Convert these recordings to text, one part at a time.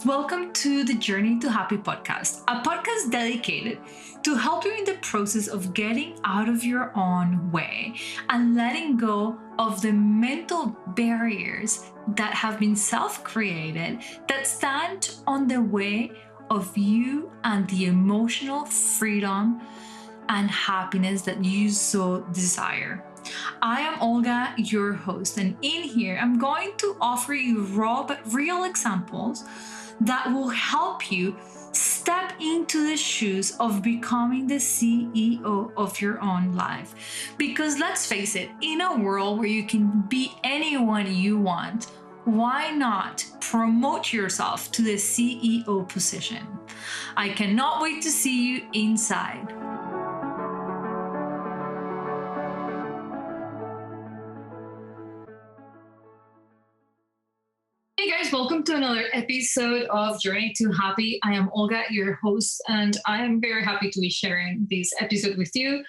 Welcome to the Journey to Happy podcast, a podcast dedicated to help you in the process of getting out of your own way and letting go of the mental barriers that have been self-created that stand on the way of you and the emotional freedom and happiness that you so desire. I am Olga, your host, and in here I'm going to offer you raw but real examples that will help you step into the shoes of becoming the CEO of your own life. Because let's face it, in a world where you can be anyone you want, why not promote yourself to the CEO position? I cannot wait to see you inside. Hey guys, welcome to another episode of Journey to Happy. I am Olga, your host, and I am very happy to be sharing this episode with you.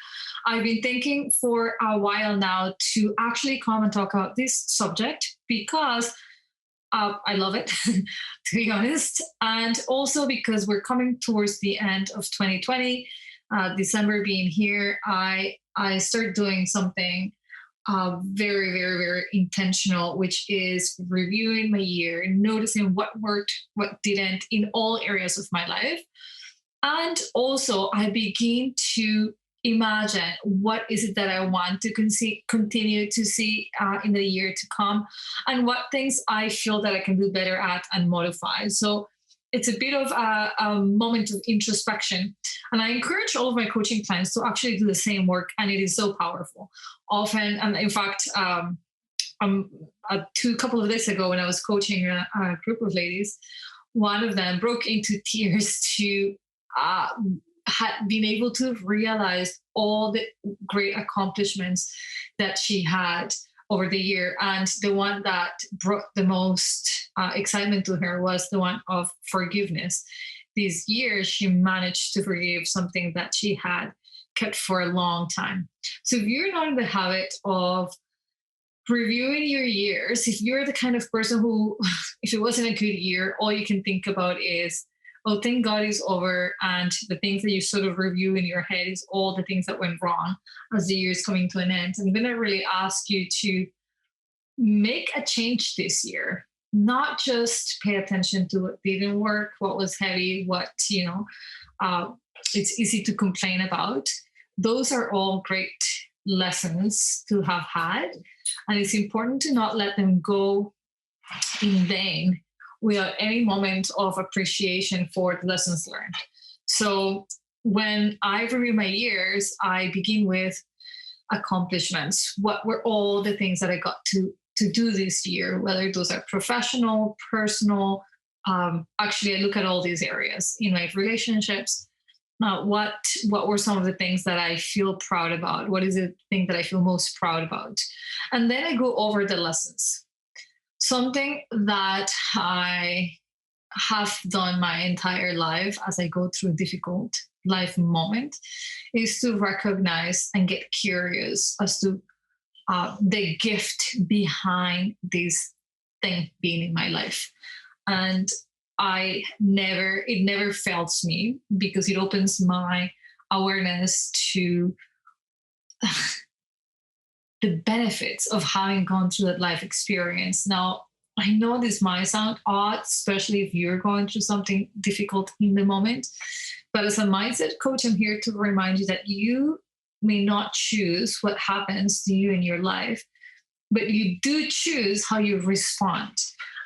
I've been thinking for a while now to actually come and talk about this subject because I love it, to be honest, and also because we're coming towards the end of 2020, December being here, I started doing something very, very, very intentional, which is reviewing my year, noticing what worked, what didn't in all areas of my life. And also, I begin to imagine what is it that I want to continue to see in the year to come, and what things I feel that I can do better at and modify. So it's a bit of a moment of introspection. And I encourage all of my coaching clients to actually do the same work. And it is so powerful. Often, and in fact, a couple of days ago when I was coaching a group of ladies, one of them broke into tears to had been able to realize all the great accomplishments that she had over the year. And the one that brought the most excitement to her was the one of forgiveness. This year, she managed to forgive something that she had kept for a long time. So if you're not in the habit of reviewing your years, if you're the kind of person who, if it wasn't a good year, all you can think about is, oh, thank God it's over. And the things that you sort of review in your head is all the things that went wrong as the year is coming to an end. I'm going to really ask you to make a change this year, not just pay attention to what didn't work, what was heavy, what, it's easy to complain about. Those are all great lessons to have had. And it's important to not let them go in vain without any moment of appreciation for the lessons learned. So when I review my years, I begin with accomplishments. What were all the things that I got to do this year, whether those are professional, personal. Actually, I look at all these areas in my relationships. What were some of the things that I feel proud about? What is the thing that I feel most proud about? And then I go over the lessons. Something that I have done my entire life as I go through a difficult life moment is to recognize and get curious as to the gift behind this thing being in my life. And it never fails me because it opens my awareness to the benefits of having gone through that life experience. Now, I know this might sound odd, especially if you're going through something difficult in the moment. But as a mindset coach, I'm here to remind you that you may not choose what happens to you in your life, but you do choose how you respond.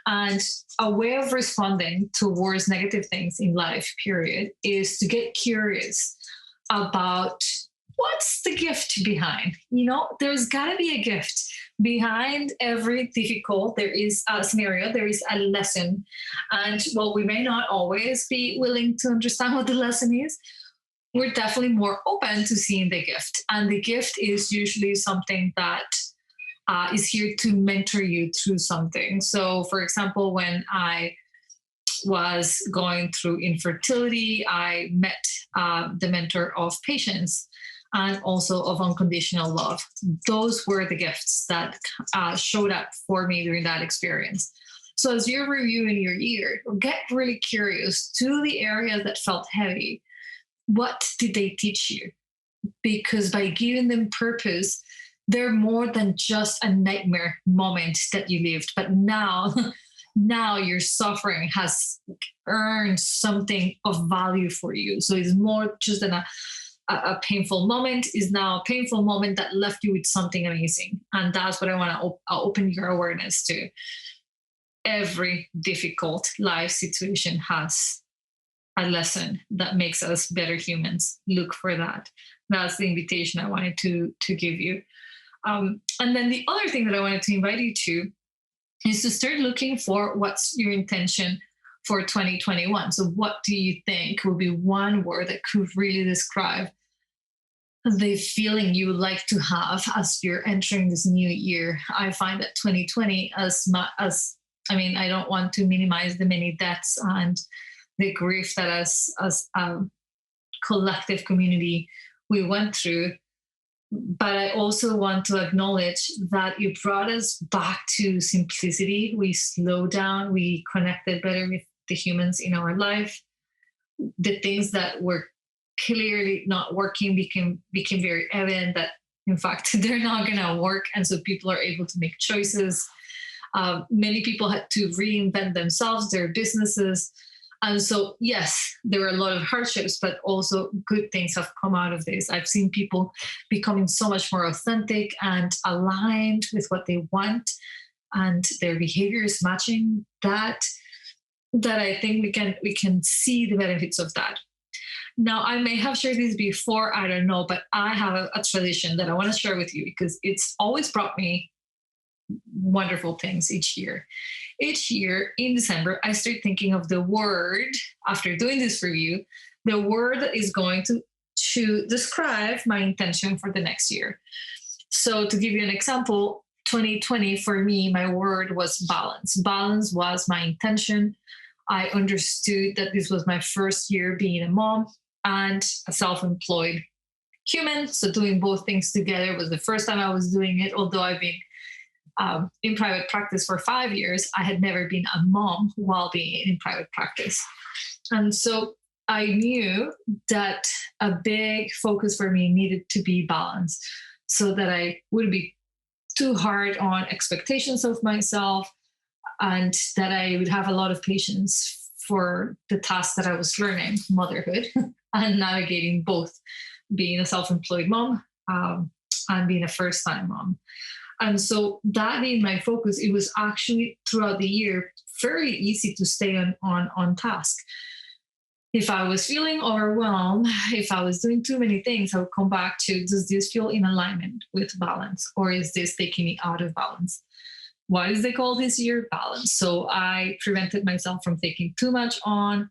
And a way of responding towards negative things in life, period, is to get curious about what's the gift behind. There's got to be a gift behind every difficult. There is a scenario, there is a lesson. And while we may not always be willing to understand what the lesson is, we're definitely more open to seeing the gift. And the gift is usually something that is here to mentor you through something. So, for example, when I was going through infertility, I met the mentor of patience and also of unconditional love. Those were the gifts that showed up for me during that experience. So as you're reviewing your year, get really curious to the areas that felt heavy. What did they teach you? Because by giving them purpose, they're more than just a nightmare moment that you lived. But now, now your suffering has earned something of value for you. So it's more just than a painful moment, is now a painful moment that left you with something amazing. And that's what I want to open your awareness to. Every difficult life situation has a lesson that makes us better humans. Look for that. That's the invitation I wanted to give you. And then the other thing that I wanted to invite you to is to start looking for what's your intention for 2021. So what do you think will be one word that could really describe the feeling you would like to have as you're entering this new year? I find that 2020, I don't want to minimize the many deaths and the grief that as a collective community we went through. But I also want to acknowledge that it brought us back to simplicity. We slowed down, we connected better with the humans in our life. The things that were clearly not working became very evident that, in fact, they're not going to work. And so people are able to make choices. Many people had to reinvent themselves, their businesses. And so, yes, there were a lot of hardships, but also good things have come out of this. I've seen people becoming so much more authentic and aligned with what they want, and their behavior is matching that I think we can see the benefits of that. Now, I may have shared this before, I don't know, but I have a tradition that I want to share with you because it's always brought me wonderful things each year. Each year in December, I start thinking of the word, after doing this review, the word that is going to describe my intention for the next year. So to give you an example, 2020 for me, my word was balance. Balance was my intention. I understood that this was my first year being a mom and a self-employed human. So doing both things together was the first time I was doing it, although I've been in private practice for 5 years. I had never been a mom while being in private practice. And so I knew that a big focus for me needed to be balance so that I wouldn't be too hard on expectations of myself and that I would have a lot of patience for the task that I was learning, motherhood, and navigating both being a self-employed mom and being a first-time mom. And so that being my focus, it was actually throughout the year very easy to stay on task. If I was feeling overwhelmed, if I was doing too many things, I would come back to, does this feel in alignment with balance? Or is this taking me out of balance? What is the goal this year? Balance. So I prevented myself from taking too much on.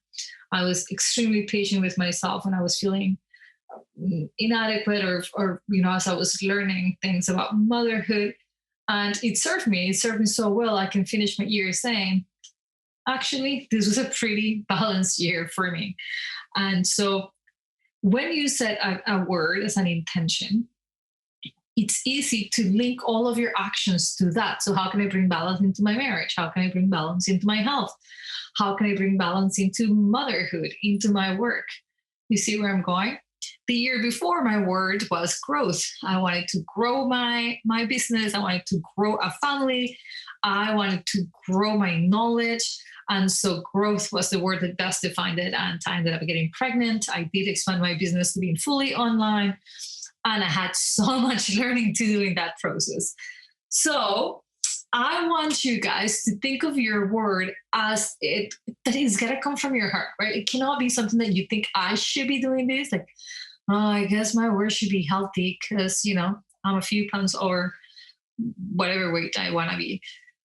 I was extremely patient with myself when I was feeling inadequate or as I was learning things about motherhood. And it served me so well. I can finish my year saying, actually, this was a pretty balanced year for me. And so when you set a word as an intention, it's easy to link all of your actions to that. So how can I bring balance into my marriage? How can I bring balance into my health? How can I bring balance into motherhood, into my work? You see where I'm going? The year before, my word was growth. I wanted to grow my business. I wanted to grow a family. I wanted to grow my knowledge. And so growth was the word that best defined it. And I ended up getting pregnant. I did expand my business to being fully online. And I had so much learning to do in that process. So I want you guys to think of your word as that it's got to come from your heart, right? It cannot be something that you think, I should be doing this. Like, oh, I guess my word should be healthy because, I'm a few pounds over whatever weight I want to be.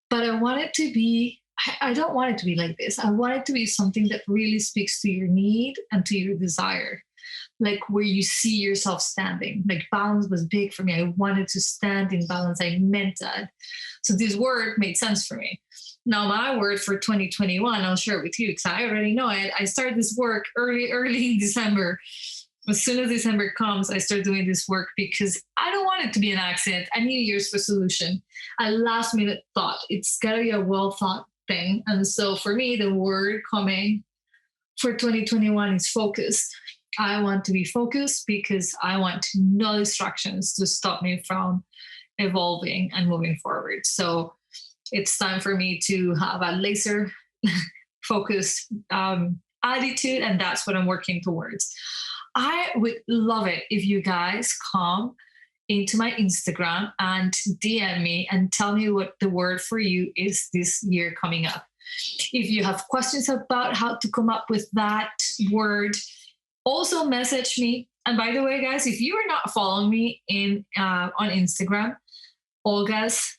But I want it to be, I don't want it to be like this. I want it to be something that really speaks to your need and to your desire. Like where you see yourself standing. Like balance was big for me. I wanted to stand in balance. I meant that. So this word made sense for me. Now my word for 2021, I'll share it with you because I already know it. I started this work early in December. As soon as December comes, I start doing this work because I don't want it to be an accident. I need a Year's resolution, a last minute thought. It's got to be a well thought thing. And so for me, the word coming for 2021 is focused. I want to be focused because I want no distractions to stop me from evolving and moving forward. So it's time for me to have a laser focused attitude, and that's what I'm working towards. I would love it if you guys come into my Instagram and DM me and tell me what the word for you is this year coming up. If you have questions about how to come up with that word, also message me. And by the way, guys, if you are not following me on Instagram, Olga's,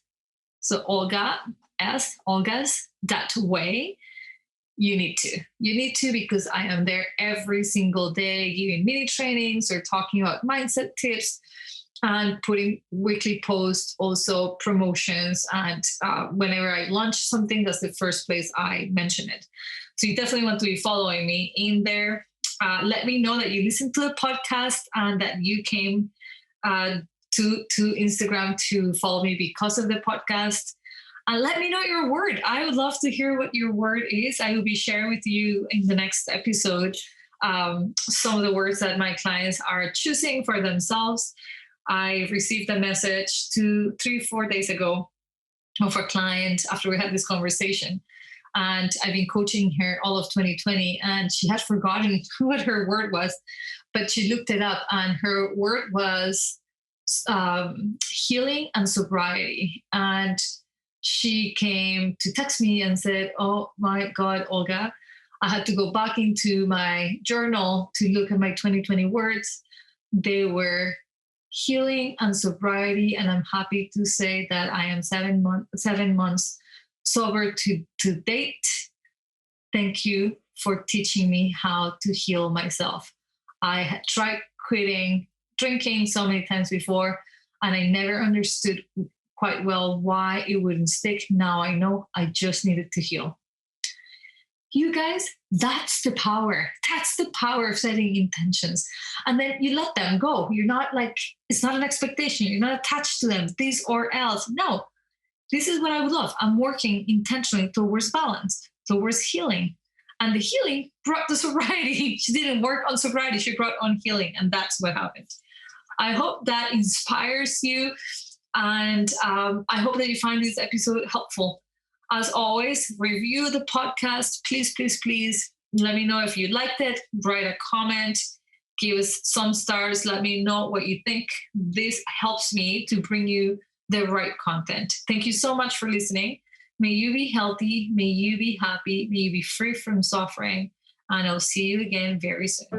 so Olga S, Olga's that way, you need to, because I am there every single day giving mini trainings or talking about mindset tips and putting weekly posts, also promotions. And whenever I launch something, that's the first place I mention it. So you definitely want to be following me in there. Let me know that you listened to the podcast and that you came to Instagram to follow me because of the podcast. And let me know your word. I would love to hear what your word is. I will be sharing with you in the next episode some of the words that my clients are choosing for themselves. I received a message 3-4 days ago of a client after we had this conversation. And I've been coaching her all of 2020, and she had forgotten what her word was, but she looked it up, and her word was healing and sobriety. And she came to text me and said, "Oh my God, Olga, I had to go back into my journal to look at my 2020 words. They were healing and sobriety, and I'm happy to say that I am 7 months sober to date. Thank you for teaching me how to heal myself. I had tried quitting drinking so many times before, and I never understood quite well why it wouldn't stick. Now I know I just needed to heal." You guys, that's the power. That's the power of setting intentions. And then you let them go. You're not like, it's not an expectation. You're not attached to them, this or else. No, this is what I would love. I'm working intentionally towards balance, towards healing. And the healing brought the sobriety. She didn't work on sobriety. She brought on healing. And that's what happened. I hope that inspires you. And I hope that you find this episode helpful. As always, review the podcast. Please, please, please let me know if you liked it. Write a comment. Give us some stars. Let me know what you think. This helps me to bring you the right content. Thank you so much for listening. May you be healthy. May you be happy. May you be free from suffering. And I'll see you again very soon.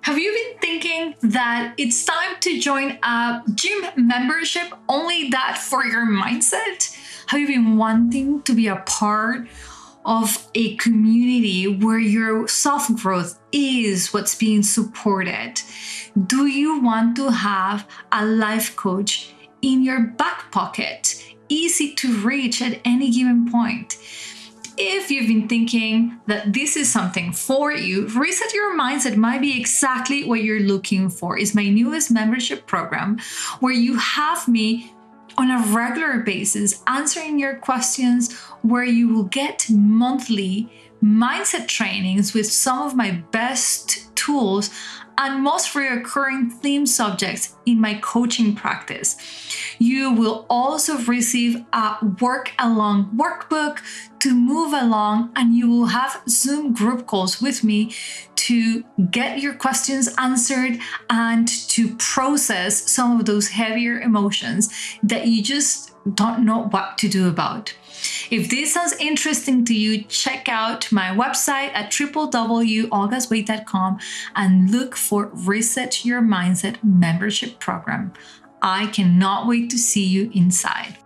Have you been thinking that it's time to join a gym membership, only that for your mindset? Have you been wanting to be a part of a community where your self-growth is what's being supported? Do you want to have a life coach in your back pocket, easy to reach at any given point? If you've been thinking that this is something for you, Reset Your Mindset might be exactly what you're looking for. It's my newest membership program where you have me on a regular basis answering your questions, where you will get monthly mindset trainings with some of my best tools and most recurring theme subjects in my coaching practice. You will also receive a work along workbook to move along, and you will have Zoom group calls with me to get your questions answered and to process some of those heavier emotions that you just don't know what to do about. If this sounds interesting to you, check out my website at www.olgasway.com and look for Reset Your Mindset membership program. I cannot wait to see you inside.